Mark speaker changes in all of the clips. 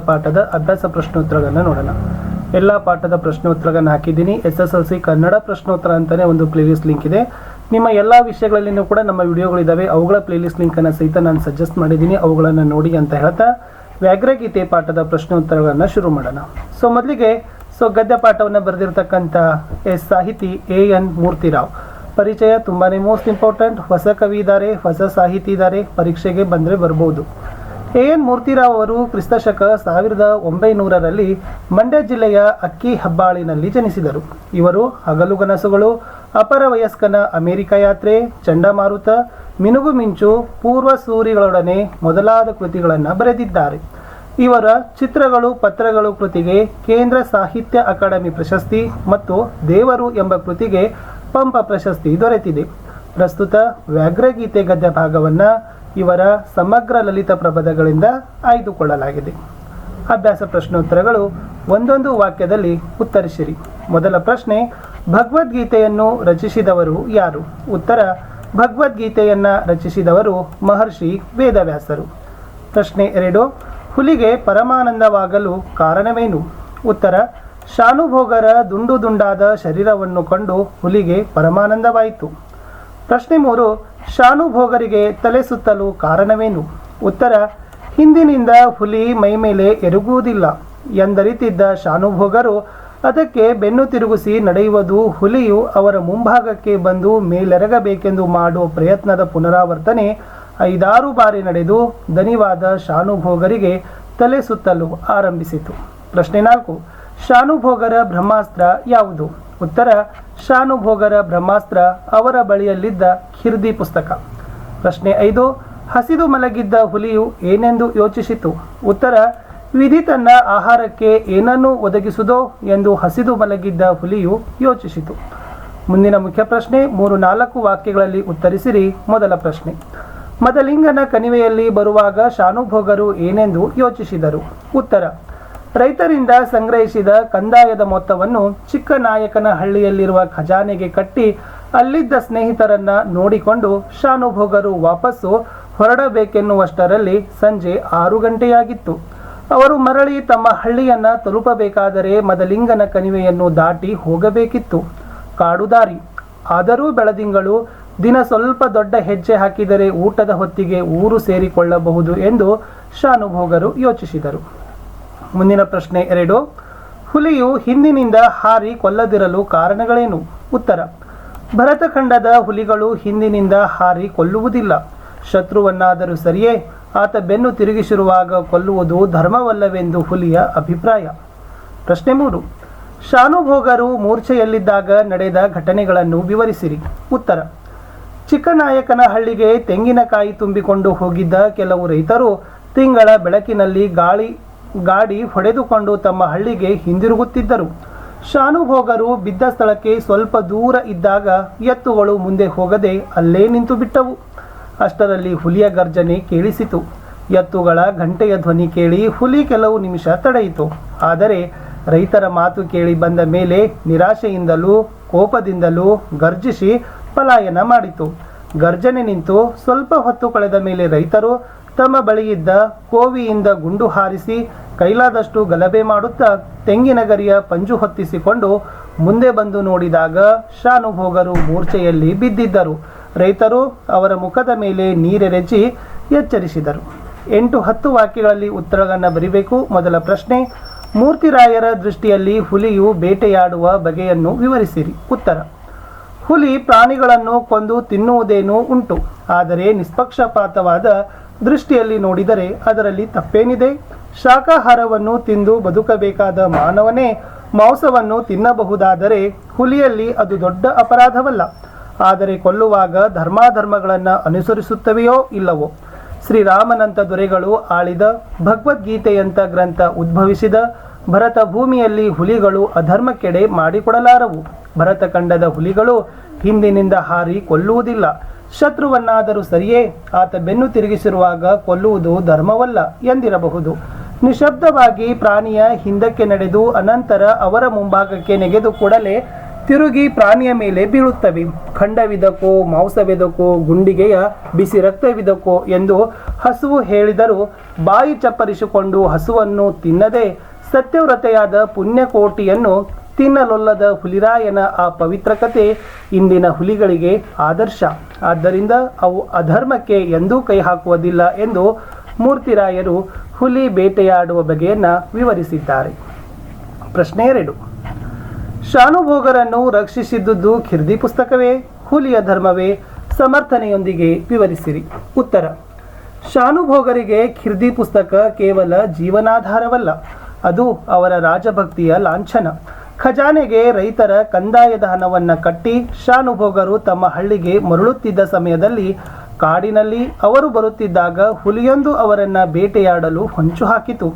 Speaker 1: ಪಾಠದ ಅಭ್ಯಾಸ ಪ್ರಶ್ನೋತ್ತರಗಳನ್ನು ನೋಡೋಣ. ಎಲ್ಲ ಪಾಠದ ಪ್ರಶ್ನೋತ್ತರಗಳನ್ನು ಹಾಕಿದ್ದೀನಿ. SSLC ಕನ್ನಡ ಪ್ರಶ್ನೋತ್ತರ ಅಂತಾನೆ ಒಂದು ಪ್ಲೇಲಿಸ್ಟ್ ಲಿಂಕ್ ಇದೆ. ನಿಮ್ಮ ಎಲ್ಲ ವಿಷಯಗಳಲ್ಲಿನೂ ಕೂಡ ನಮ್ಮ ವಿಡಿಯೋಗಳಿದ್ದಾವೆ. ಅವುಗಳ ಪ್ಲೇಲಿಸ್ಟ್ ಲಿಂಕನ್ನು ಸಹಿತ ನಾನು ಸಜೆಸ್ಟ್ ಮಾಡಿದ್ದೀನಿ, ಅವುಗಳನ್ನು ನೋಡಿ ಅಂತ ಹೇಳ್ತಾ ವ್ಯಾಘ್ರಗೀತೆ ಪಾಠದ ಪ್ರಶ್ನೋತ್ತರಗಳನ್ನು ಶುರು ಮಾಡೋಣ. ಮೊದಲಿಗೆ ಗದ್ಯ ಪಾಠವನ್ನು ಬರೆದಿರ್ತಕ್ಕಂಥ ಸಾಹಿತಿ AN ಮೂರ್ತಿರಾವ್. ಪರಿಚಯ ತುಂಬಾ ಮೋಸ್ಟ್ ಇಂಪಾರ್ಟೆಂಟ್. ಹೊಸ ಕವಿ ಇದ್ದಾರೆ, ಹೊಸ ಸಾಹಿತಿ ಇದ್ದಾರೆ, ಪರೀಕ್ಷೆಗೆ ಬಂದರೆ ಬರ್ಬೋದು. AN ಮೂರ್ತಿರಾವ್ ಅವರು ಕ್ರಿಸ್ತಶಕ 1900ರಲ್ಲಿ ಮಂಡ್ಯ ಜಿಲ್ಲೆಯ ಅಕ್ಕಿ ಹೆಬ್ಬಾಳಿನಲ್ಲಿ ಜನಿಸಿದರು. ಇವರು ಹಗಲುಗನಸುಗಳು, ಅಪರ ವಯಸ್ಕನ ಅಮೆರಿಕ ಯಾತ್ರೆ, ಚಂಡಮಾರುತ, ಮಿನುಗು ಮಿಂಚು, ಪೂರ್ವ ಸೂರಿಗಳೊಡನೆ ಮೊದಲಾದ ಕೃತಿಗಳನ್ನು ಬರೆದಿದ್ದಾರೆ. ಇವರ ಚಿತ್ರಗಳು, ಪತ್ರಗಳು ಕೃತಿಗೆ ಕೇಂದ್ರ ಸಾಹಿತ್ಯ ಅಕಾಡೆಮಿ ಪ್ರಶಸ್ತಿ ಮತ್ತು ದೇವರು ಎಂಬ ಕೃತಿಗೆ ಪಂಪ ಪ್ರಶಸ್ತಿ ದೊರೆತಿದೆ. ಪ್ರಸ್ತುತ ವ್ಯಾಘ್ರಗೀತೆ ಗದ್ಯ ಭಾಗವನ್ನು ಇವರ ಸಮಗ್ರ ಲಲಿತ ಪ್ರಬಂಧಗಳಿಂದ ಆಯ್ದುಕೊಳ್ಳಲಾಗಿದೆ. ಅಭ್ಯಾಸ ಪ್ರಶ್ನೋತ್ತರಗಳು. ಒಂದೊಂದು ವಾಕ್ಯದಲ್ಲಿ ಉತ್ತರಿಸಿರಿ. ಮೊದಲ ಪ್ರಶ್ನೆ, ಭಗವದ್ಗೀತೆಯನ್ನು ರಚಿಸಿದವರು ಯಾರು? ಉತ್ತರ, ಭಗವದ್ಗೀತೆಯನ್ನು ರಚಿಸಿದವರು ಮಹರ್ಷಿ ವೇದವ್ಯಾಸರು. ಪ್ರಶ್ನೆ 2, ಹುಲಿಗೆ ಪರಮಾನಂದವಾಗಲು ಕಾರಣವೇನು? ಉತ್ತರ, ಶಾನುಭೋಗರ ದುಂಡು ದುಂಡಾದ ಶರೀರವನ್ನು ಕಂಡು ಹುಲಿಗೆ ಪರಮಾನಂದವಾಯಿತು. ಪ್ರಶ್ನೆ 3, ಶಾನುಭೋಗರಿಗೆ ತಲೆ ಸುತ್ತಲು ಕಾರಣವೇನು? ಉತ್ತರ, ಹಿಂದಿನಿಂದ ಹುಲಿ ಮೈಮೇಲೆ ಎರಗುವುದಿಲ್ಲ ಎಂದರಿತಿದ್ದ ಶಾನುಭೋಗರು ಅದಕ್ಕೆ ಬೆನ್ನು ತಿರುಗಿಸಿ ನಡೆಯುವುದು ಹುಲಿಯು ಅವರ ಮುಂಭಾಗಕ್ಕೆ ಬಂದು ಮೇಲೆರಗಬೇಕೆಂದು ಮಾಡುವ ಪ್ರಯತ್ನದ ಪುನರಾವರ್ತನೆ 5-6 ಬಾರಿ ನಡೆದು ದನಿವಾದ ಶಾನುಭೋಗರಿಗೆ ತಲೆ ಸುತ್ತಲು ಆರಂಭಿಸಿತು. ಪ್ರಶ್ನೆ 4, ಶಾನುಭೋಗರ ಬ್ರಹ್ಮಾಸ್ತ್ರ ಯಾವುದು? ಉತ್ತರ, ಶಾನುಭೋಗರ ಬ್ರಹ್ಮಾಸ್ತ್ರ ಅವರ ಬಳಿಯಲ್ಲಿದ್ದ ಖಿರ್ದಿ ಪುಸ್ತಕ. ಪ್ರಶ್ನೆ 5, ಹಸಿದು ಮಲಗಿದ್ದ ಹುಲಿಯು ಏನೆಂದು ಯೋಚಿಸಿತು? ಉತ್ತರ, ವಿಧಿ ತನ್ನ ಆಹಾರಕ್ಕೆ ಏನನ್ನು ಒದಗಿಸುವುದೋ ಎಂದು ಹಸಿದು ಮಲಗಿದ್ದ ಹುಲಿಯು ಯೋಚಿಸಿತು. ಮುಂದಿನ ಮುಖ್ಯ ಪ್ರಶ್ನೆ 3-4 ವಾಕ್ಯಗಳಲ್ಲಿ ಉತ್ತರಿಸಿರಿ. ಮೊದಲ ಪ್ರಶ್ನೆ, ಮದಲಿಂಗನ ಕಣಿವೆಯಲ್ಲಿ ಬರುವಾಗ ಶಾನುಭೋಗರು ಏನೆಂದು ಯೋಚಿಸಿದರು? ಉತ್ತರ, ರೈತರಿಂದ ಸಂಗ್ರಹಿಸಿದ ಕಂದಾಯದ ಮೊತ್ತವನ್ನು ಚಿಕ್ಕನಾಯಕನಹಳ್ಳಿಯಲ್ಲಿರುವ ಖಜಾನೆಗೆ ಕಟ್ಟಿ ಅಲ್ಲಿದ್ದ ಸ್ನೇಹಿತರನ್ನ ನೋಡಿಕೊಂಡು ಶಾನುಭೋಗರು ವಾಪಸ್ಸು ಹೊರಡಬೇಕೆನ್ನುವಷ್ಟರಲ್ಲಿ ಸಂಜೆ 6 ಗಂಟೆಯಾಗಿತ್ತು. ಅವರು ಮರಳಿ ತಮ್ಮ ಹಳ್ಳಿಯನ್ನ ತಲುಪಬೇಕಾದರೆ ಮದಲಿಂಗನ ಕಣಿವೆಯನ್ನು ದಾಟಿ ಹೋಗಬೇಕಿತ್ತು. ಕಾಡು ದಾರಿ. ಆದರೂ ಬೆಳದಿಂಗಳು ದಿನ ಸ್ವಲ್ಪ ದೊಡ್ಡ ಹೆಜ್ಜೆ ಹಾಕಿದರೆ ಊಟದ ಹೊತ್ತಿಗೆ ಊರು ಸೇರಿಕೊಳ್ಳಬಹುದು ಎಂದು ಶಾನುಭೋಗರು ಯೋಚಿಸಿದರು. ಮುಂದಿನ ಪ್ರಶ್ನೆ 2, ಹುಲಿಯು ಹಿಂದಿನಿಂದ ಹಾರಿ ಕೊಲ್ಲದಿರಲು ಕಾರಣಗಳೇನು? ಉತ್ತರ, ಭರತಖಂಡದ ಹುಲಿಗಳು ಹಿಂದಿನಿಂದ ಹಾರಿ ಕೊಲ್ಲುವುದಿಲ್ಲ. ಶತ್ರುವನ್ನಾದರೂ ಸರಿಯೇ, ಆತ ಬೆನ್ನು ತಿರುಗಿಸಿರುವಾಗ ಕೊಲ್ಲುವುದು ಧರ್ಮವಲ್ಲವೆಂದು ಹುಲಿಯ ಅಭಿಪ್ರಾಯ. ಪ್ರಶ್ನೆ 3, ಶಾನುಭೋಗರು ಮೂರ್ಛೆಯಲ್ಲಿದ್ದಾಗ ನಡೆದ ಘಟನೆಗಳನ್ನು ವಿವರಿಸಿರಿ. ಉತ್ತರ, ಚಿಕ್ಕನಾಯಕನಹಳ್ಳಿಗೆ ತೆಂಗಿನಕಾಯಿ ತುಂಬಿಕೊಂಡು ಹೋಗಿದ್ದ ಕೆಲವು ರೈತರು ತಿಂಗಳ ಬೆಳಕಿನಲ್ಲಿ ಗಾಡಿ ಹೊಡೆದುಕೊಂಡು ತಮ್ಮ ಹಳ್ಳಿಗೆ ಹಿಂದಿರುಗುತ್ತಿದ್ದರು. ಶಾನುಭೋಗರು ಬಿದ್ದ ಸ್ಥಳಕ್ಕೆ ಸ್ವಲ್ಪ ದೂರ ಇದ್ದಾಗ ಎತ್ತುಗಳು ಮುಂದೆ ಹೋಗದೆ ಅಲ್ಲೇ ನಿಂತು ಬಿಟ್ಟವು. ಅಷ್ಟರಲ್ಲಿ ಹುಲಿಯ ಗರ್ಜನೆ ಕೇಳಿಸಿತು. ಎತ್ತುಗಳ ಗಂಟೆಯ ಧ್ವನಿ ಕೇಳಿ ಹುಲಿ ಕೆಲವು ನಿಮಿಷ ತಡೆಯಿತು. ಆದರೆ ರೈತರ ಮಾತು ಕೇಳಿ ಬಂದ ಮೇಲೆ ನಿರಾಶೆಯಿಂದಲೂ ಕೋಪದಿಂದಲೂ ಗರ್ಜಿಸಿ ಪಲಾಯನ ಮಾಡಿತು. ಗರ್ಜನೆ ನಿಂತು ಸ್ವಲ್ಪ ಹೊತ್ತು ಕಳೆದ ಮೇಲೆ ರೈತರು ತಮ್ಮ ಬಳಿಯಿದ್ದ ಕೋವಿಯಿಂದ ಗುಂಡು ಹಾರಿಸಿ ಕೈಲಾದಷ್ಟು ಗಲಭೆ ಮಾಡುತ್ತಾ ತೆಂಗಿನ ಗರಿಯ ಪಂಜು ಹೊತ್ತಿಸಿಕೊಂಡು ಮುಂದೆ ಬಂದು ನೋಡಿದಾಗ ಶಾನುಭೋಗರು ಮೂರ್ಛೆಯಲ್ಲಿ ಬಿದ್ದಿದ್ದರು. ರೈತರು ಅವರ ಮುಖದ ಮೇಲೆ ನೀರೆರಚಿ ಎಚ್ಚರಿಸಿದರು. 8-10 ವಾಕ್ಯಗಳಲ್ಲಿ ಉತ್ತರಗಳನ್ನು ಬರಿಬೇಕು. ಮೊದಲ ಪ್ರಶ್ನೆ, ಮೂರ್ತಿರಾಯರ ದೃಷ್ಟಿಯಲ್ಲಿ ಹುಲಿಯು ಬೇಟೆಯಾಡುವ ಬಗೆಯನ್ನು ವಿವರಿಸಿರಿ. ಉತ್ತರ, ಹುಲಿ ಪ್ರಾಣಿಗಳನ್ನು ಕೊಂದು ತಿನ್ನುವುದೇನೂ ಉಂಟು. ಆದರೆ ನಿಷ್ಪಕ್ಷಪಾತವಾದ ದೃಷ್ಟಿಯಲ್ಲಿ ನೋಡಿದರೆ ಅದರಲ್ಲಿ ತಪ್ಪೇನಿದೆ? ಶಾಕಾಹಾರವನ್ನು ತಿಂದು ಬದುಕಬೇಕಾದ ಮಾನವನೇ ಮಾಂಸವನ್ನು ತಿನ್ನಬಹುದಾದರೆ ಹುಲಿಯಲ್ಲಿ ಅದು ದೊಡ್ಡ ಅಪರಾಧವಲ್ಲ. ಆದರೆ ಕೊಲ್ಲುವಾಗ ಧರ್ಮಾಧರ್ಮಗಳನ್ನು ಅನುಸರಿಸುತ್ತವೆಯೋ ಇಲ್ಲವೋ? ಶ್ರೀರಾಮನಂತ ದೊರೆಗಳು ಆಳಿದ ಭಗವದ್ಗೀತೆಯಂಥ ಗ್ರಂಥ ಉದ್ಭವಿಸಿದ ಭರತ ಭೂಮಿಯಲ್ಲಿ ಹುಲಿಗಳು ಅಧರ್ಮಕ್ಕೆಡೆ ಮಾಡಿಕೊಡಲಾರವು. ಭರತಖಂಡದ ಹುಲಿಗಳು ಹಿಂದಿನಿಂದ ಹಾರಿ ಕೊಲ್ಲುವುದಿಲ್ಲ. ಶತ್ರುವನ್ನಾದರೂ ಸರಿಯೇ, ಆತ ಬೆನ್ನು ತಿರುಗಿಸಿರುವಾಗ ಕೊಲ್ಲುವುದು ಧರ್ಮವಲ್ಲ ಎಂದಿರಬಹುದು. ನಿಶಬ್ದವಾಗಿ ಪ್ರಾಣಿಯ ಹಿಂದಕ್ಕೆ ನಡೆದು ಅನಂತರ ಅವರ ಮುಂಭಾಗಕ್ಕೆ ನೆಗೆದು ಕೂಡಲೇ ತಿರುಗಿ ಪ್ರಾಣಿಯ ಮೇಲೆ ಬೀಳುತ್ತವೆ. ಖಂಡವಿದಕೋ, ಮಾಂಸವಿದಕೋ, ಗುಂಡಿಗೆಯ ಬಿಸಿ ರಕ್ತವಿದಕೋ ಎಂದು ಹಸುವು ಹೇಳಿದರೂ ಬಾಯಿ ಚಪ್ಪರಿಸಿಕೊಂಡು ಹಸುವನ್ನು ತಿನ್ನದೆ ಸತ್ಯವ್ರತೆಯಾದ ಪುಣ್ಯಕೋಟಿಯನ್ನು ತಿನ್ನಲೊಲ್ಲದ ಹುಲಿರಾಯನ ಆ ಪವಿತ್ರ ಕತೆ ಇಂದಿನ ಹುಲಿಗಳಿಗೆ ಆದರ್ಶ. ಆದ್ದರಿಂದ ಅವು ಅಧರ್ಮಕ್ಕೆ ಎಂದೂ ಕೈ ಹಾಕುವುದಿಲ್ಲ ಎಂದು ಮೂರ್ತಿರಾಯರು ಹುಲಿ ಬೇಟೆಯಾಡುವ ಬಗೆಯನ್ನು ವಿವರಿಸಿದ್ದಾರೆ. ಪ್ರಶ್ನೆ 2. ಶಾನುಭೋಗರನ್ನು ರಕ್ಷಿಸಿದ್ದುದು ಖಿರ್ದಿ ಪುಸ್ತಕವೇ, ಹುಲಿಯ ಧರ್ಮವೇ? ಸಮರ್ಥನೆಯೊಂದಿಗೆ ವಿವರಿಸಿರಿ. ಉತ್ತರ: ಶಾನುಭೋಗರಿಗೆ ಖಿರ್ದಿ ಪುಸ್ತಕ ಕೇವಲ ಜೀವನಾಧಾರವಲ್ಲ, ಅದು ಅವರ ರಾಜಭಕ್ತಿಯ ಲಾಂಛನ. ಖಜಾನೆಗೆ ರೈತರ ಕಂದಾಯದ ಹಣವನ್ನು ಕಟ್ಟಿ ಶಾನುಭೋಗರು ತಮ್ಮ ಹಳ್ಳಿಗೆ ಮರಳುತ್ತಿದ್ದ ಸಮಯದಲ್ಲಿ ಕಾಡಿನಲ್ಲಿ ಅವರು ಬರುತ್ತಿದ್ದಾಗ ಹುಲಿಯೊಂದು ಅವರನ್ನು ಬೇಟೆಯಾಡಲು ಹೊಂಚು ಹಾಕಿತು.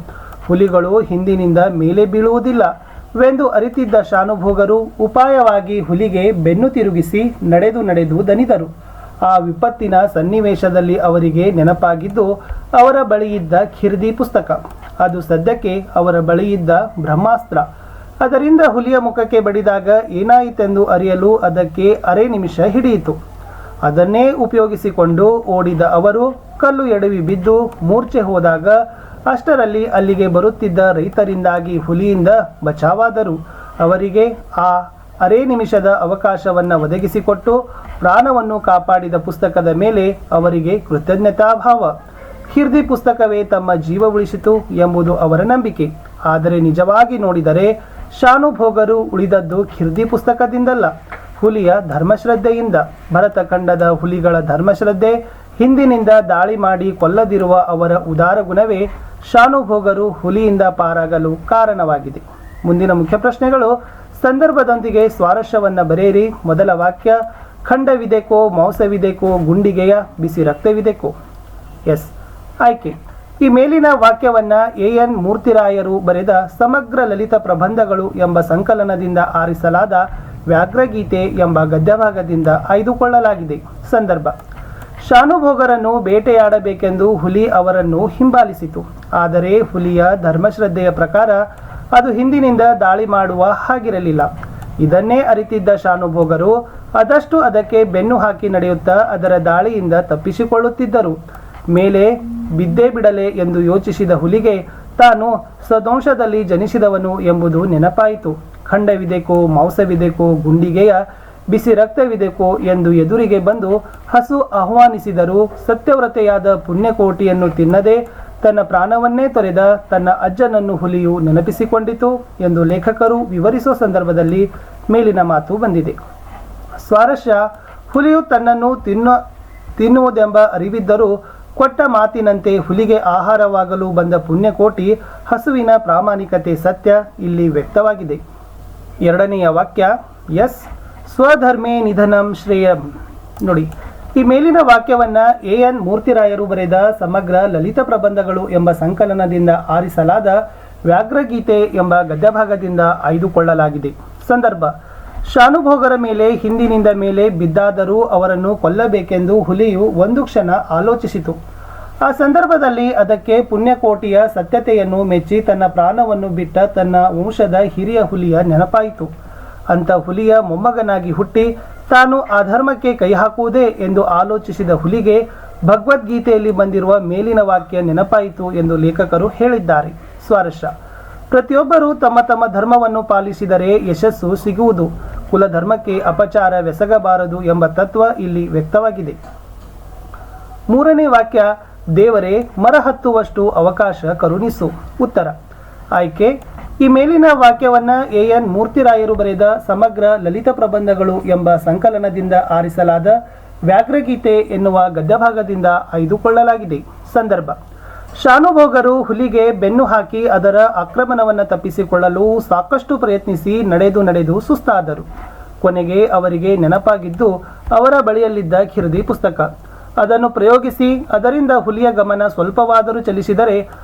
Speaker 1: ಹುಲಿಗಳು ಹಿಂದಿನಿಂದ ಮೇಲೆ ಬೀಳುವುದಿಲ್ಲವೆಂದು ಅರಿತಿದ್ದ ಶಾನುಭೋಗರು ಉಪಾಯವಾಗಿ ಹುಲಿಗೆ ಬೆನ್ನು ತಿರುಗಿಸಿ ನಡೆದು ದಣಿದರು. ಆ ವಿಪತ್ತಿನ ಸನ್ನಿವೇಶದಲ್ಲಿ ಅವರಿಗೆ ನೆನಪಾಗಿದ್ದು ಅವರ ಬಳಿಯಿದ್ದ ಖಿರ್ದಿ ಪುಸ್ತಕ. ಅದು ಸದ್ಯಕ್ಕೆ ಅವರ ಬಳಿಯಿದ್ದ ಬ್ರಹ್ಮಾಸ್ತ್ರ. ಅದರಿಂದ ಹುಲಿಯ ಮುಖಕ್ಕೆ ಬಡಿದಾಗ ಏನಾಯಿತೆಂದು ಅರಿಯಲು ಅದಕ್ಕೆ ಅರೆ ನಿಮಿಷ ಹಿಡಿಯಿತು. ಅದನ್ನೇ ಉಪಯೋಗಿಸಿಕೊಂಡು ಓಡಿದ ಅವರು ಕಲ್ಲು ಎಡವಿ ಬಿದ್ದು ಮೂರ್ಛೆ ಹೋದಾಗ ಅಷ್ಟರಲ್ಲಿ ಅಲ್ಲಿಗೆ ಬರುತ್ತಿದ್ದ ರೈತರಿಂದಾಗಿ ಹುಲಿಯಿಂದ ಬಚಾವಾದರು. ಅವರಿಗೆ ಆ ಅರೆ ನಿಮಿಷದ ಅವಕಾಶವನ್ನು ಒದಗಿಸಿಕೊಟ್ಟು ಪ್ರಾಣವನ್ನು ಕಾಪಾಡಿದ ಪುಸ್ತಕದ ಮೇಲೆ ಅವರಿಗೆ ಕೃತಜ್ಞತಾಭಾವ. ಖಿರ್ದಿ ಪುಸ್ತಕವೇ ತಮ್ಮ ಜೀವ ಉಳಿಸಿತು ಎಂಬುದು ಅವರ ನಂಬಿಕೆ. ಆದರೆ ನಿಜವಾಗಿ ನೋಡಿದರೆ ಶಾನುಭೋಗರು ಉಳಿದದ್ದು ಖಿರ್ದಿ ಪುಸ್ತಕದಿಂದಲ್ಲ, ಹುಲಿಯ ಧರ್ಮಶ್ರದ್ಧೆಯಿಂದ. ಭರತಖಂಡದ ಹುಲಿಗಳ ಧರ್ಮಶ್ರದ್ಧೆ, ಹಿಂದಿನಿಂದ ದಾಳಿ ಮಾಡಿ ಕೊಲ್ಲದಿರುವ ಅವರ ಉದಾರ ಗುಣವೇ ಶಾನುಭೋಗರು ಹುಲಿಯಿಂದ ಪಾರಾಗಲು ಕಾರಣವಾಗಿದೆ. ಮುಂದಿನ ಮುಖ್ಯ ಪ್ರಶ್ನೆಗಳು: ಸಂದರ್ಭದೊಂದಿಗೆ ಸ್ವಾರಸ್ಯವನ್ನು ಬರೆಯಿರಿ. ಮೊದಲ ವಾಕ್ಯ: ಖಂಡವಿದೆಕೋ, ಮಾಂಸವಿದೆಕೋ, ಗುಂಡಿಗೆಯ ಬಿಸಿ ರಕ್ತವಿದೆಕೋ? ಎಸ್. ಆಯ್ಕೆ: ಈ ಮೇಲಿನ ವಾಕ್ಯವನ್ನು ಎನ್ ಮೂರ್ತಿರಾಯರು ಬರೆದ ಸಮಗ್ರ ಲಲಿತ ಪ್ರಬಂಧಗಳು ಎಂಬ ಸಂಕಲನದಿಂದ ಆರಿಸಲಾದ ವ್ಯಾಘ್ರಗೀತೆ ಎಂಬ ಗದ್ಯಭಾಗದಿಂದ ಆಯ್ದುಕೊಳ್ಳಲಾಗಿದೆ. ಸಂದರ್ಭ: ಶಾನುಭೋಗರನ್ನು ಬೇಟೆಯಾಡಬೇಕೆಂದು ಹುಲಿ ಅವರನ್ನು ಹಿಂಬಾಲಿಸಿತು. ಆದರೆ ಹುಲಿಯ ಧರ್ಮಶ್ರದ್ಧೆಯ ಪ್ರಕಾರ ಅದು ಹಿಂದಿನಿಂದ ದಾಳಿ ಮಾಡುವ ಹಾಗಿರಲಿಲ್ಲ. ಇದನ್ನೇ ಅರಿತಿದ್ದ ಶಾನುಭೋಗರು ಆದಷ್ಟು ಅದಕ್ಕೆ ಬೆನ್ನು ಹಾಕಿ ನಡೆಯುತ್ತಾ ಅದರ ದಾಳಿಯಿಂದ ತಪ್ಪಿಸಿಕೊಳ್ಳುತ್ತಿದ್ದರು. ಮೇಲೆ ಬಿದ್ದೇ ಬಿಡಲೆ ಎಂದು ಯೋಚಿಸಿದ ಹುಲಿಗೆ ತಾನು ಸದೋಂಶದಲ್ಲಿ ಜನಿಸಿದವನು ಎಂಬುದು ನೆನಪಾಯಿತು. ಖಂಡವಿದೆಕೋ, ಮಾಂಸವಿದೆಕೋ, ಗುಂಡಿಗೆಯ ಬಿಸಿ ರಕ್ತವಿದೆಕೋ ಎಂದು ಎದುರಿಗೆ ಬಂದು ಹಸು ಆಹ್ವಾನಿಸಿದರೂ ಸತ್ಯವ್ರತೆಯಾದ ಪುಣ್ಯಕೋಟಿಯನ್ನು ತಿನ್ನದೆ ತನ್ನ ಪ್ರಾಣವನ್ನೇ ತೊರೆದ ತನ್ನ ಅಜ್ಜನನ್ನು ಹುಲಿಯು ನೆನಪಿಸಿಕೊಂಡಿತು ಎಂದು ಲೇಖಕರು ವಿವರಿಸುವ ಸಂದರ್ಭದಲ್ಲಿ ಮೇಲಿನ ಮಾತು ಬಂದಿದೆ. ಸ್ವಾರಸ್ಯ: ಹುಲಿಯು ತನ್ನನ್ನು ತಿನ್ನುವುದೆಂಬ ಅರಿವಿದ್ದರೂ ಕೊಟ್ಟ ಮಾತಿನಂತೆ ಹುಲಿಗೆ ಆಹಾರವಾಗಲು ಬಂದ ಪುಣ್ಯಕೋಟಿ ಹಸುವಿನ ಪ್ರಾಮಾಣಿಕತೆ ಸತ್ಯ ಇಲ್ಲಿ ವ್ಯಕ್ತವಾಗಿದೆ. ಎರಡನೆಯ ವಾಕ್ಯ: ಎಸ್. ಸ್ವಧರ್ಮೇ ನಿಧನಂ ಶ್ರೇಯಂ. ನೋಡಿ, ಈ ಮೇಲಿನ ವಾಕ್ಯವನ್ನು ಎನ್ ಮೂರ್ತಿರಾಯರು ಬರೆದ ಸಮಗ್ರ ಲಲಿತ ಪ್ರಬಂಧಗಳು ಎಂಬ ಸಂಕಲನದಿಂದ ಆರಿಸಲಾದ ವ್ಯಾಘ್ರಗೀತೆ ಎಂಬ ಗದ್ಯಭಾಗದಿಂದ ಆಯ್ದುಕೊಳ್ಳಲಾಗಿದೆ. ಸಂದರ್ಭ: ಶಾನುಭೋಗರ ಮೇಲೆ ಹಿಂದಿನಿಂದ ಮೇಲೆ ಬಿದ್ದಾದರೂ ಅವರನ್ನು ಕೊಲ್ಲಬೇಕೆಂದು ಹುಲಿಯು ಒಂದು ಕ್ಷಣ ಆಲೋಚಿಸಿತು. ಆ ಸಂದರ್ಭದಲ್ಲಿ ಅದಕ್ಕೆ ಪುಣ್ಯಕೋಟಿಯ ಸತ್ಯತೆಯನ್ನು ಮೆಚ್ಚಿ ತನ್ನ ಪ್ರಾಣವನ್ನು ಬಿಟ್ಟ ತನ್ನ ವಂಶದ ಹಿರಿಯ ಹುಲಿಯ ನೆನಪಾಯಿತು. ಅಂಥ ಹುಲಿಯ ಮೊಮ್ಮಗನಾಗಿ ಹುಟ್ಟಿ ತಾನು ಆ ಧರ್ಮಕ್ಕೆ ಕೈ ಹಾಕುವುದೇ ಎಂದು ಆಲೋಚಿಸಿದ ಹುಲಿಗೆ ಭಗವದ್ಗೀತೆಯಲ್ಲಿ ಬಂದಿರುವ ಮೇಲಿನ ವಾಕ್ಯ ನೆನಪಾಯಿತು ಎಂದು ಲೇಖಕರು ಹೇಳಿದ್ದಾರೆ. ಸ್ವಾರಸ್ಯ: ಪ್ರತಿಯೊಬ್ಬರೂ ತಮ್ಮ ತಮ್ಮ ಧರ್ಮವನ್ನು ಪಾಲಿಸಿದರೆ ಯಶಸ್ಸು ಸಿಗುವುದು. ಕುಲಧರ್ಮಕ್ಕೆ ಅಪಚಾರವೆಸಗಬಾರದು ಎಂಬ ತತ್ವ ಇಲ್ಲಿ ವ್ಯಕ್ತವಾಗಿದೆ. ಮೂರನೇ ವಾಕ್ಯ: ದೇವರೇ ಮರ ಹತ್ತುವಷ್ಟು ಅವಕಾಶ ಕರುಣಿಸು. ಉತ್ತರ. ಆಯ್ಕೆ: ಈ ಮೇಲಿನ ವಾಕ್ಯವನ್ನು ಎನ್ ಮೂರ್ತಿರಾಯರು ಬರೆದ ಸಮಗ್ರ ಲಲಿತ ಪ್ರಬಂಧಗಳು ಎಂಬ ಸಂಕಲನದಿಂದ ಆರಿಸಲಾದ ವ್ಯಾಘ್ರಗೀತೆ ಎನ್ನುವ ಗದ್ಯಭಾಗದಿಂದ ಆಯ್ದುಕೊಳ್ಳಲಾಗಿದೆ. ಸಂದರ್ಭ: ಶಾನುಭೋಗರು ಹುಲಿಗೆ ಬೆನ್ನು ಹಾಕಿ ಅದರ ಆಕ್ರಮಣವನ್ನು ತಪ್ಪಿಸಿಕೊಳ್ಳಲು ಸಾಕಷ್ಟು ಪ್ರಯತ್ನಿಸಿ ನಡೆದು ಸುಸ್ತಾದರು. ಕೊನೆಗೆ ಅವರಿಗೆ ನೆನಪಾಗಿದ್ದು ಅವರ ಬಳಿಯಲ್ಲಿದ್ದ ಖಿರ್ದಿ ಪುಸ್ತಕ. ಅದನ್ನು ಪ್ರಯೋಗಿಸಿ ಅದರಿಂದ ಹುಲಿಯ ಗಮನ ಸ್ವಲ್ಪವಾದರೂ ಚಲಿಸಿದರೆ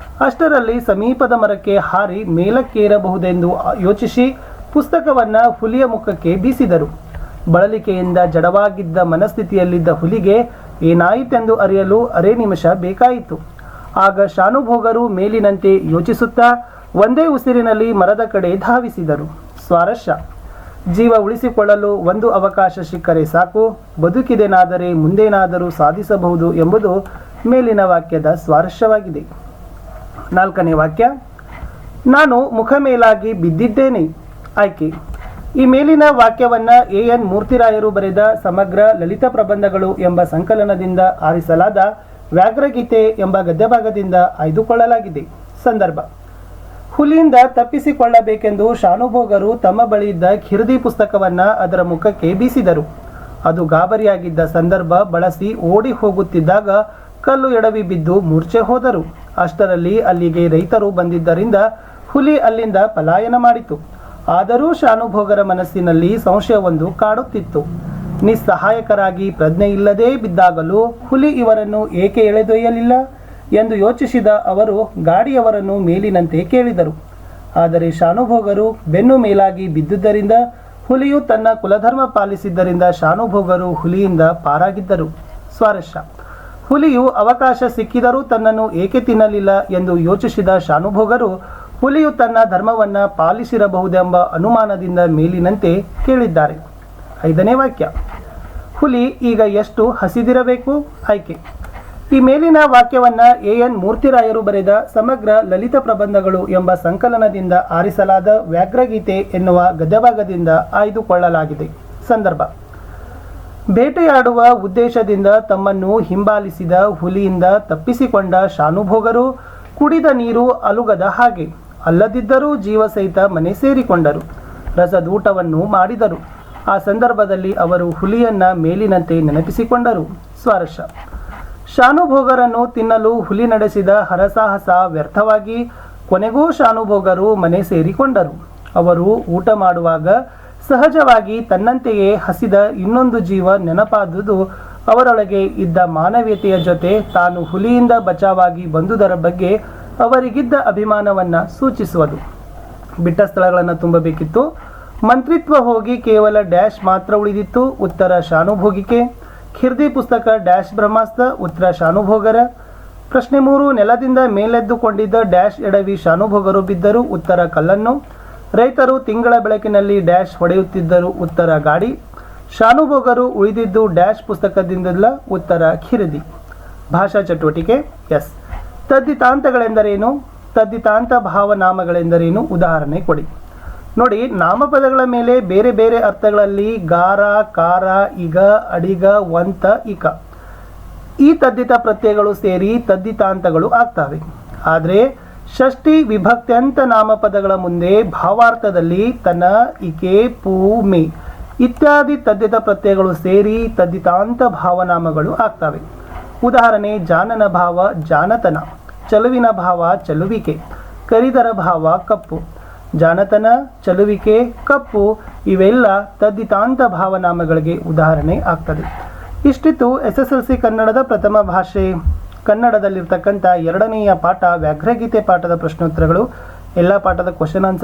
Speaker 1: ಅಷ್ಟರಲ್ಲಿ ಸಮೀಪದ ಮರಕ್ಕೆ ಹಾರಿ ಮೇಲಕ್ಕೇರಬಹುದೆಂದು ಯೋಚಿಸಿ ಪುಸ್ತಕವನ್ನು ಹುಲಿಯ ಮುಖಕ್ಕೆ ಬೀಸಿದರು. ಬಳಲಿಕೆಯಿಂದ ಜಡವಾಗಿದ್ದ ಮನಸ್ಥಿತಿಯಲ್ಲಿದ್ದ ಹುಲಿಗೆ ಏನಾಯಿತೆಂದು ಅರಿಯಲು ಅರೆ ನಿಮಿಷ ಬೇಕಾಯಿತು. ಆಗ ಶಾನುಭೋಗರು ಮೇಲಿನಂತೆ ಯೋಚಿಸುತ್ತಾ ಒಂದೇ ಉಸಿರಿನಲ್ಲಿ ಮರದ ಕಡೆ ಧಾವಿಸಿದರು. ಸ್ವಾರಸ್ಯ: ಜೀವ ಉಳಿಸಿಕೊಳ್ಳಲು ಒಂದು ಅವಕಾಶ ಸಿಕ್ಕರೆ ಸಾಕು, ಬದುಕಿದೆನಾದರೆ ಮುಂದೇನಾದರೂ ಸಾಧಿಸಬಹುದು ಎಂಬುದು ಮೇಲಿನ ವಾಕ್ಯದ ಸ್ವಾರಸ್ಯವಾಗಿದೆ. 4ನೇ ವಾಕ್ಯ, ನಾನು ಮುಖ ಮೇಲಾಗಿ ಬಿದ್ದಿದ್ದೇನೆ. ಆಯ್ಕೆ. ಈ ಮೇಲಿನ ವಾಕ್ಯವನ್ನು ಎನ್ ಮೂರ್ತಿರಾಯರು ಬರೆದ ಸಮಗ್ರ ಲಲಿತ ಪ್ರಬಂಧಗಳು ಎಂಬ ಸಂಕಲನದಿಂದ ಆರಿಸಲಾದ ವ್ಯಾಘ್ರಗೀತೆ ಎಂಬ ಗದ್ಯಭಾಗದಿಂದ ಆಯ್ದುಕೊಳ್ಳಲಾಗಿದೆ. ಸಂದರ್ಭ: ಹುಲಿಯಿಂದ ತಪ್ಪಿಸಿಕೊಳ್ಳಬೇಕೆಂದು ಶಾನುಭೋಗರು ತಮ್ಮ ಬಳಿ ಇದ್ದ ಖಿರ್ದಿ ಪುಸ್ತಕವನ್ನು ಅದರ ಮುಖಕ್ಕೆ ಬೀಸಿದರು. ಅದು ಗಾಬರಿಯಾಗಿದ್ದ ಸಂದರ್ಭ ಬಳಸಿ ಓಡಿ ಹೋಗುತ್ತಿದ್ದಾಗ ಕಲ್ಲು ಎಡವಿ ಬಿದ್ದು ಮೂರ್ಛೆ ಹೋದರು. ಅಷ್ಟರಲ್ಲಿ ಅಲ್ಲಿಗೆ ರೈತರು ಬಂದಿದ್ದರಿಂದ ಹುಲಿ ಅಲ್ಲಿಂದ ಪಲಾಯನ ಮಾಡಿತು. ಆದರೂ ಶಾನುಭೋಗರ ಮನಸ್ಸಿನಲ್ಲಿ ಸಂಶಯವೊಂದು ಕಾಡುತ್ತಿತ್ತು. ನಿಸ್ಸಹಾಯಕರಾಗಿ ಪ್ರಜ್ಞೆ ಇಲ್ಲದೇ ಬಿದ್ದಾಗಲೂ ಹುಲಿ ಇವರನ್ನು ಏಕೆ ಎಳೆದೊಯ್ಯಲಿಲ್ಲ ಎಂದು ಯೋಚಿಸಿದ ಅವರು ಗಾಡಿಯವರನ್ನು ಮೇಲಿನಂತೆ ಕೇಳಿದರು. ಆದರೆ ಶಾನುಭೋಗರು ಬೆನ್ನು ಮೇಲಾಗಿ ಬಿದ್ದುದರಿಂದ, ಹುಲಿಯು ತನ್ನ ಕುಲಧರ್ಮ ಪಾಲಿಸಿದ್ದರಿಂದ ಶಾನುಭೋಗರು ಹುಲಿಯಿಂದ ಪಾರಾಗಿದ್ದರು. ಸ್ವಾರಸ್ಯ: ಹುಲಿಯು ಅವಕಾಶ ಸಿಕ್ಕಿದರೂ ತನ್ನನ್ನು ಏಕೆ ತಿನ್ನಲಿಲ್ಲ ಎಂದು ಯೋಚಿಸಿದ ಶಾನುಭೋಗರು ಹುಲಿಯು ತನ್ನ ಧರ್ಮವನ್ನು ಪಾಲಿಸಿರಬಹುದೆಂಬ ಅನುಮಾನದಿಂದ ಮೇಲಿನಂತೆ ಕೇಳಿದ್ದಾರೆ. 5ನೇ ವಾಕ್ಯ, ಹುಲಿ ಈಗ ಎಷ್ಟು ಹಸಿದಿರಬೇಕು? ಆಯ್ಕೆ. ಈ ಮೇಲಿನ ವಾಕ್ಯವನ್ನು ಎನ್ ಮೂರ್ತಿರಾಯರು ಬರೆದ ಸಮಗ್ರ ಲಲಿತ ಪ್ರಬಂಧಗಳು ಎಂಬ ಸಂಕಲನದಿಂದ ಆರಿಸಲಾದ ವ್ಯಾಘ್ರಗೀತೆ ಎನ್ನುವ ಗದ್ಯಭಾಗದಿಂದ ಆಯ್ದುಕೊಳ್ಳಲಾಗಿದೆ. ಸಂದರ್ಭ: ಬೇಟೆಯಾಡುವ ಉದ್ದೇಶದಿಂದ ತಮ್ಮನ್ನು ಹಿಂಬಾಲಿಸಿದ ಹುಲಿಯಿಂದ ತಪ್ಪಿಸಿಕೊಂಡ ಶಾನುಭೋಗರು ಕುಡಿದ ನೀರು ಅಲುಗದ ಹಾಗೆ, ಅಲ್ಲದಿದ್ದರೂ ಜೀವ ಸಹಿತ ಮನೆ ಸೇರಿಕೊಂಡರು. ರಸದೂಟವನ್ನು ಮಾಡಿದರು. ಆ ಸಂದರ್ಭದಲ್ಲಿ ಅವರು ಹುಲಿಯನ್ನ ಮೇಲಿನಂತೆ ನೆನಪಿಸಿಕೊಂಡರು. ಸ್ವಾರಸ್ಯ: ಶಾನುಭೋಗರನ್ನು ತಿನ್ನಲು ಹುಲಿ ನಡೆಸಿದ ಹರಸಾಹಸ ವ್ಯರ್ಥವಾಗಿ ಕೊನೆಗೂ ಶಾನುಭೋಗರು ಮನೆ ಸೇರಿಕೊಂಡರು. ಅವರು ಊಟ ಮಾಡುವಾಗ ಸಹಜವಾಗಿ ತನ್ನಂತೆಯೇ ಹಸಿದ ಇನ್ನೊಂದು ಜೀವ ನೆನಪಾದುದು ಅವರೊಳಗೆ ಇದ್ದ ಮಾನವೀಯತೆಯ ಜೊತೆ ತಾನು ಹುಲಿಯಿಂದ ಬಚಾವಾಗಿ ಬಂದುದರ ಬಗ್ಗೆ ಅವರಿಗಿದ್ದ ಅಭಿಮಾನವನ್ನು ಸೂಚಿಸುವುದು. ಬಿಟ್ಟ ಸ್ಥಳಗಳನ್ನು ತುಂಬಬೇಕಿತ್ತು. ಮಂತ್ರಿತ್ವ ಹೋಗಿ ಕೇವಲ ಡ್ಯಾಶ್ ಮಾತ್ರ ಉಳಿದಿತ್ತು. ಉತ್ತರ ಶಾನುಭೋಗಿಕೆ. ಖಿರ್ದಿ ಪುಸ್ತಕ ಡ್ಯಾಶ್ ಬ್ರಹ್ಮಾಸ್ತ್ರ. ಉತ್ತರ ಶಾನುಭೋಗರ. ಪ್ರಶ್ನೆ 3, ನೆಲದಿಂದ ಮೇಲೆದ್ದುಕೊಂಡಿದ್ದ ಡ್ಯಾಶ್ ಎಡವಿ ಶಾನುಭೋಗರು ಬಿದ್ದರು. ಉತ್ತರ ಕಲ್ಲನ್ನು. ರೈತರು ತಿಂಗಳ ಬೆಳಕಿನಲ್ಲಿ ಡ್ಯಾಶ್ ಹೊಡೆಯುತ್ತಿದ್ದರು. ಉತ್ತರ ಗಾಡಿ. ಶಾನುಭೋಗರು ಉಳಿದಿದ್ದು ಡ್ಯಾಶ್ ಪುಸ್ತಕದಿಂದಲ್ಲ. ಉತ್ತರ ಖಿರ್ದಿ. ಭಾಷಾ ಚಟುವಟಿಕೆ. ಎಸ್. ತದ್ದಿತಾಂತಗಳೆಂದರೇನು? ತದ್ದಿತಾಂತ ಭಾವನಾಮಗಳೆಂದರೇನು? ಉದಾಹರಣೆ ಕೊಡಿ. ನೋಡಿ, ನಾಮಪದಗಳ ಮೇಲೆ ಬೇರೆ ಬೇರೆ ಅರ್ಥಗಳಲ್ಲಿ ಗಾರ, ಕಾರ, ಇಗ, ಅಡಿಗ, ವಂತ, ಇಕ ಈ ತದ್ದಿತ ಪ್ರತ್ಯಯಗಳು ಸೇರಿ ತದ್ದಿತಾಂತಗಳು ಆಗ್ತವೆ. ಆದರೆ ಷಷ್ಠಿ ವಿಭಕ್ತ್ಯಂತ ನಾಮಪದಗಳ ಮುಂದೆ ಭಾವಾರ್ಥದಲ್ಲಿ ತನ, ಇಕೆ, ಪೂ, ಮೇ ಇತ್ಯಾದಿ ತದ್ದಿತ ಪ್ರತ್ಯಯಗಳು ಸೇರಿ ತದ್ದಿತಾಂತ ಭಾವನಾಮಗಳು ಆಗ್ತವೆ. ಉದಾಹರಣೆ: ಜಾನನ ಭಾವ ಜಾನತನ, ಚಲುವಿನ ಭಾವ ಚಲುವಿಕೆ, ಕರಿದರ ಭಾವ ಕಪ್ಪು. ಜಾನತನ, ಚಲುವಿಕೆ, ಕಪ್ಪು ಇವೆಲ್ಲ ತದ್ದಿತಾಂತ ಭಾವನಾಮಗಳಿಗೆ ಉದಾಹರಣೆ ಆಗ್ತದೆ. ಇಷ್ಟಿತ್ತು SSLC ಕನ್ನಡದ ಪ್ರಥಮ ಭಾಷೆ ಕನ್ನಡದಲ್ಲಿರ್ತಕ್ಕಂಥ 2ನೆಯ ಪಾಠ ವ್ಯಾಘ್ರಗೀತೆ ಪಾಠದ ಪ್ರಶ್ನೋತ್ತರಗಳು. ಎಲ್ಲ ಪಾಠದ ಕ್ವಶನ್ ಆನ್ಸರ್